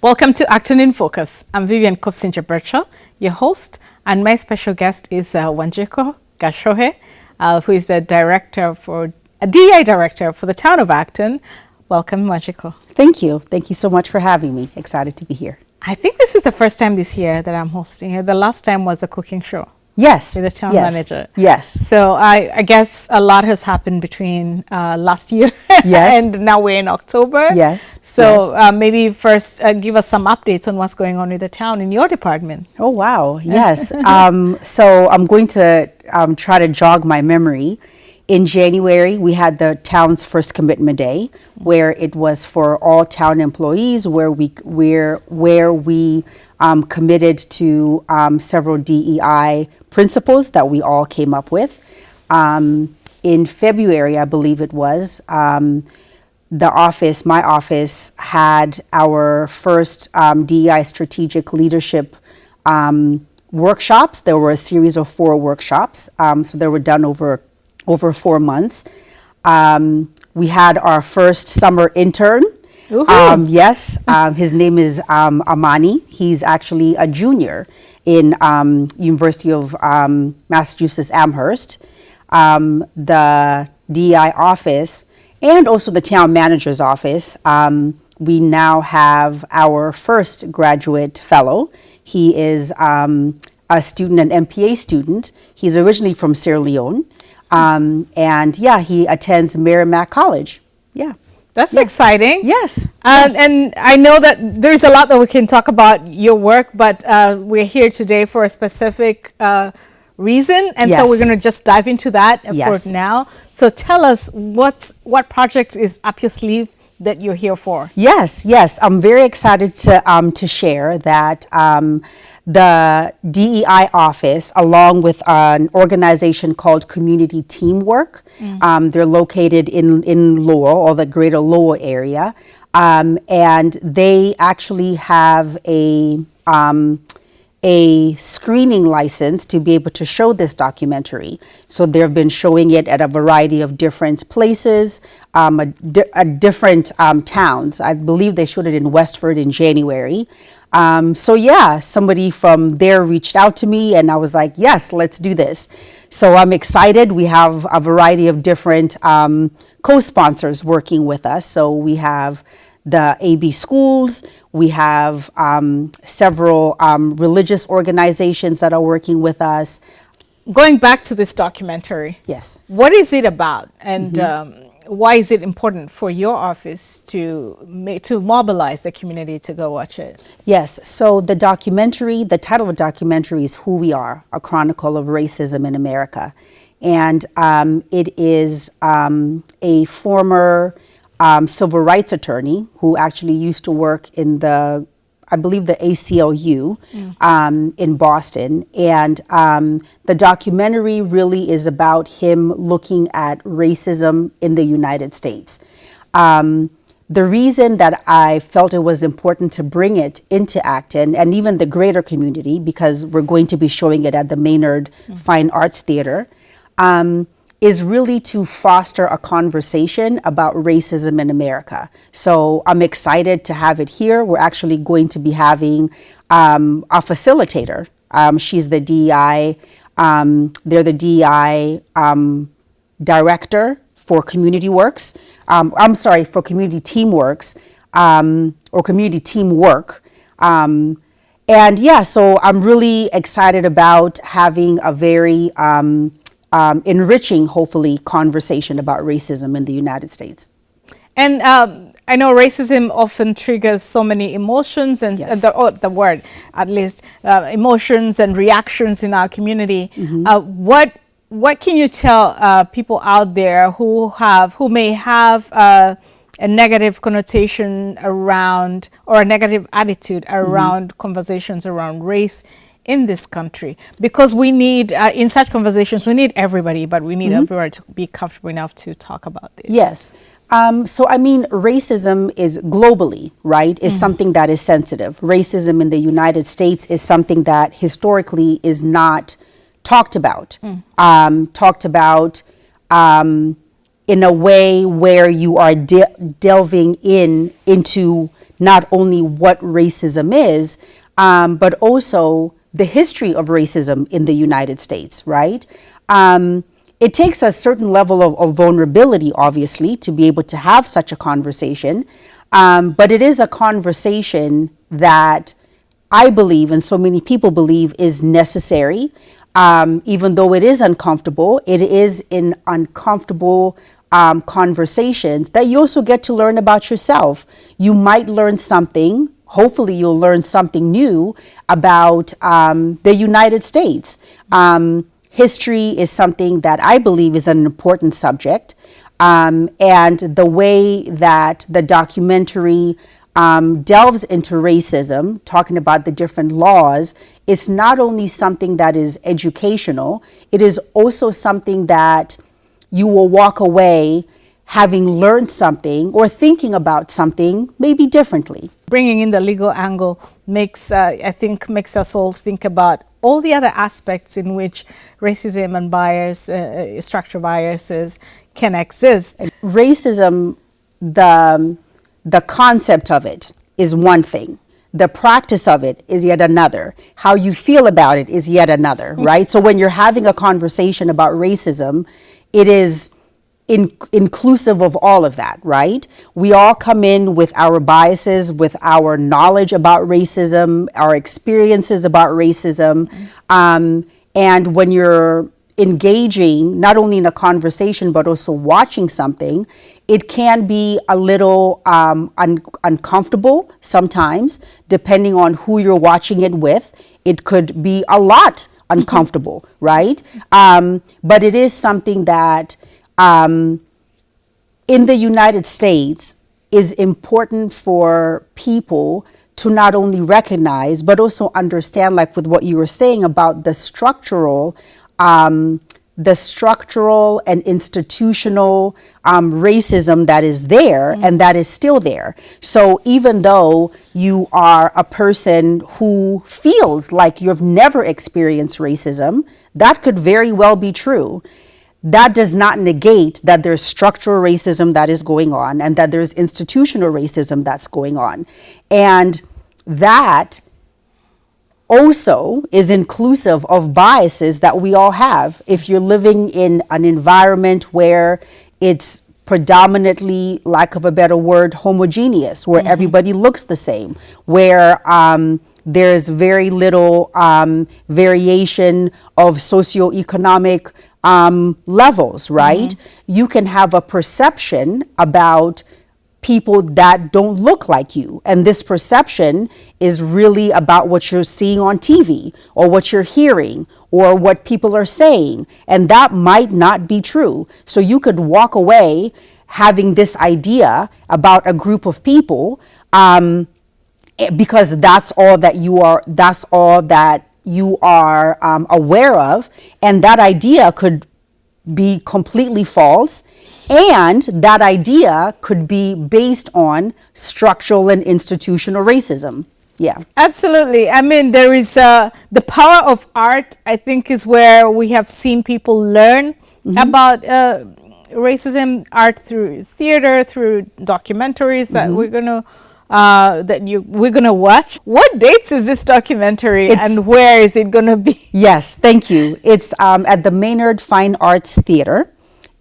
Welcome to Acton in Focus. I'm Vivian Kopsinja-Birchall, your host, and my special guest is Wanjiku Gachugi, who is the DEI director for the town of Acton. Welcome, Wanjiku. Thank you. Thank you so much for having me. Excited to be here. I think this is the first time this year that I'm hosting here. The last time was a cooking show. Yes. With the town manager. Yes. So I guess a lot has happened between last year and now we're in October. Yes. So maybe first give us some updates on what's going on with the town in your department. Oh, wow. Yes. So I'm going to try to jog my memory. In January, we had the town's first commitment day, where it was for all town employees, where we committed to several DEI principles that we all came up with. In February, I believe it was, my office had our first DEI strategic leadership workshops. There were a series of 4 workshops, so they were done over 4 months. We had our first summer intern. Yes, his name is Amani. He's actually a junior in University of Massachusetts Amherst. The DEI office and also the town manager's office, we now have our first graduate fellow. He is a student, an MPA student. He's originally from Sierra Leone. And yeah, he attends Merrimack College. Yeah. That's exciting. Yes. And I know that there's a lot that we can talk about your work, but we're here today for a specific reason. And so we're going to just dive into that for now. So tell us what project is up your sleeve that you're here for? Yes. I'm very excited to share that the DEI office, along with an organization called Community Teamwork, they're located in Lowell, or the greater Lowell area, and they actually have a screening license to be able to show this documentary. So they've been showing it at a variety of different places, different towns. I believe they showed it in Westford in January. So yeah, somebody from there reached out to me and I was like, yes, let's do this. So I'm excited. We have a variety of different co-sponsors working with us. So we have the AB schools, we have several religious organizations that are working with us. Going back to this documentary, yes, what is it about, and why is it important for your office to mobilize the community to go watch it? Yes, so the title of the documentary is Who We Are, A Chronicle of Racism in America. And it is a former civil rights attorney who actually used to work in the ACLU in Boston. And the documentary really is about him looking at racism in the United States. The reason that I felt it was important to bring it into Acton and even the greater community, because we're going to be showing it at the Maynard Fine Arts Theater, is really to foster a conversation about racism in America. So I'm excited to have it here. We're actually going to be having a facilitator. She's the DEI, they're the DEI director for Community Works. For Community Teamworks, or Community Teamwork. And yeah, so I'm really excited about having a very enriching, hopefully, conversation about racism in the United States. And I know racism often triggers so many emotions and the word, at least, emotions and reactions in our community. What can you tell people out there who may have a negative connotation around, or a negative attitude around conversations around race in this country? Because we need, in such conversations, we need everybody, but we need everyone to be comfortable enough to talk about this. Yes. So, I mean, racism is globally, right, is something that is sensitive. Racism in the United States is something that historically is not talked about. In a way where you are delving into not only what racism is, but also the history of racism in the United States, right? It takes a certain level of vulnerability, obviously, to be able to have such a conversation. But it is a conversation that I believe, and so many people believe, is necessary. Even though it is uncomfortable, it is in uncomfortable conversations that you also get to learn about yourself. You might learn something. Hopefully, you'll learn something new about the United States. History is something that I believe is an important subject. And the way that the documentary delves into racism, talking about the different laws, is not only something that is educational, it is also something that you will walk away having learned something or thinking about something maybe differently. Bringing in the legal angle makes us all think about all the other aspects in which racism and bias, structural biases can exist. Racism, the concept of it is one thing. The practice of it is yet another. How you feel about it is yet another, right? So when you're having a conversation about racism, it is inclusive of all of that, right? We all come in with our biases, with our knowledge about racism, our experiences about racism. And when you're engaging not only in a conversation but also watching something, it can be a little uncomfortable sometimes, depending on who you're watching it with. It could be a lot uncomfortable, right? But it is something that in the United States is important for people to not only recognize but also understand, like with what you were saying about the structural and institutional racism that is there and that is still there. So even though you are a person who feels like you've never experienced racism, that could very well be true. That does not negate that there's structural racism that is going on and that there's institutional racism that's going on. And that also is inclusive of biases that we all have. If you're living in an environment where it's predominantly, lack of a better word, homogeneous, where everybody looks the same, where there's very little variation of socioeconomic levels, right? You can have a perception about people that don't look like you. And this perception is really about what you're seeing on TV or what you're hearing or what people are saying. And that might not be true. So you could walk away having this idea about a group of people because that's all that you are aware of, and that idea could be completely false, and that idea could be based on structural and institutional racism. Yeah, absolutely. I mean, there is the power of art, I think, is where we have seen people learn about racism, art through theater, through documentaries that we're gonna watch. What dates is this documentary and where is it gonna be? Yes, thank you. It's at the Maynard Fine Arts Theater.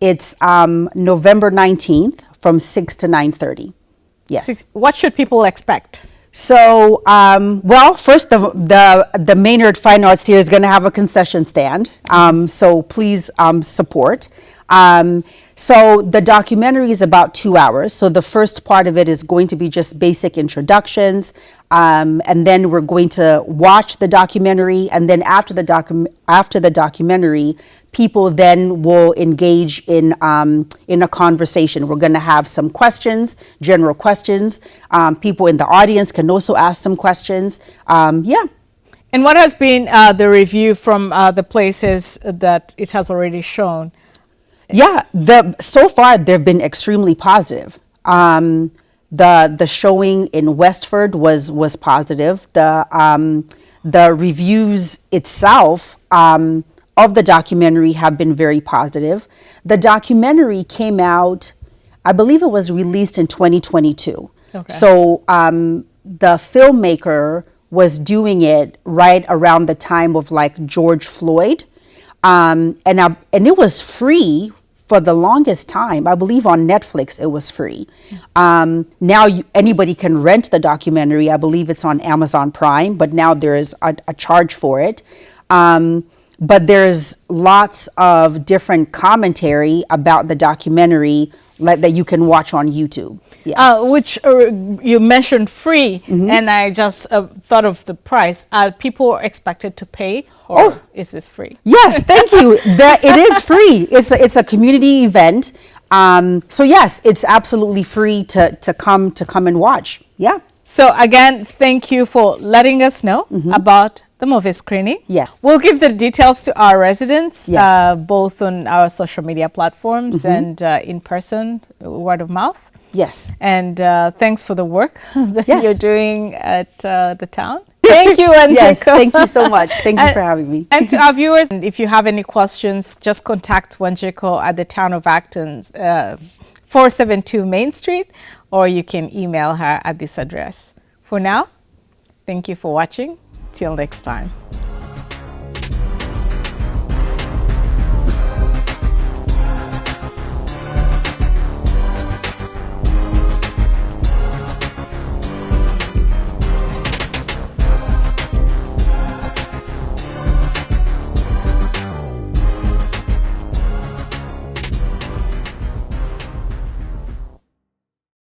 It's November 19th from 6 to 9:30. Yes. What should people expect? So, well, first, the Maynard Fine Arts Theater is going to have a concession stand. So please support. So the documentary is about 2 hours. So the first part of it is going to be just basic introductions. And then we're going to watch the documentary. And then after the documentary, people then will engage in a conversation. We're going to have some questions, general questions. People in the audience can also ask some questions. Yeah. And what has been the review from the places that it has already shown? Yeah, so far they've been extremely positive. The showing in Westford was positive. The reviews itself of the documentary have been very positive. The documentary came out, I believe it was released in 2022. Okay. So the filmmaker was doing it right around the time of like George Floyd, and it was free for the longest time. I believe on Netflix it was free. Now anybody can rent the documentary. I believe it's on Amazon Prime, but now there is a charge for it. But there's lots of different commentary about the documentary that you can watch on YouTube. Yeah. Which you mentioned free, and I just thought of the price. Are people expected to pay, or is this free? Yes, thank you. It is free. It's a community event. So yes, it's absolutely free to come and watch. Yeah. So again, thank you for letting us know about the movie screening. Yeah. We'll give the details to our residents, both on our social media platforms and in person, word of mouth. Yes. And thanks for the work that you're doing at the town. Thank you, Wanjiku. Yes, thank you so much. Thank you for having me. And to our viewers, if you have any questions, just contact Wanjiku at the town of Acton's 472 Main Street, or you can email her at this address. For now, thank you for watching. Till next time.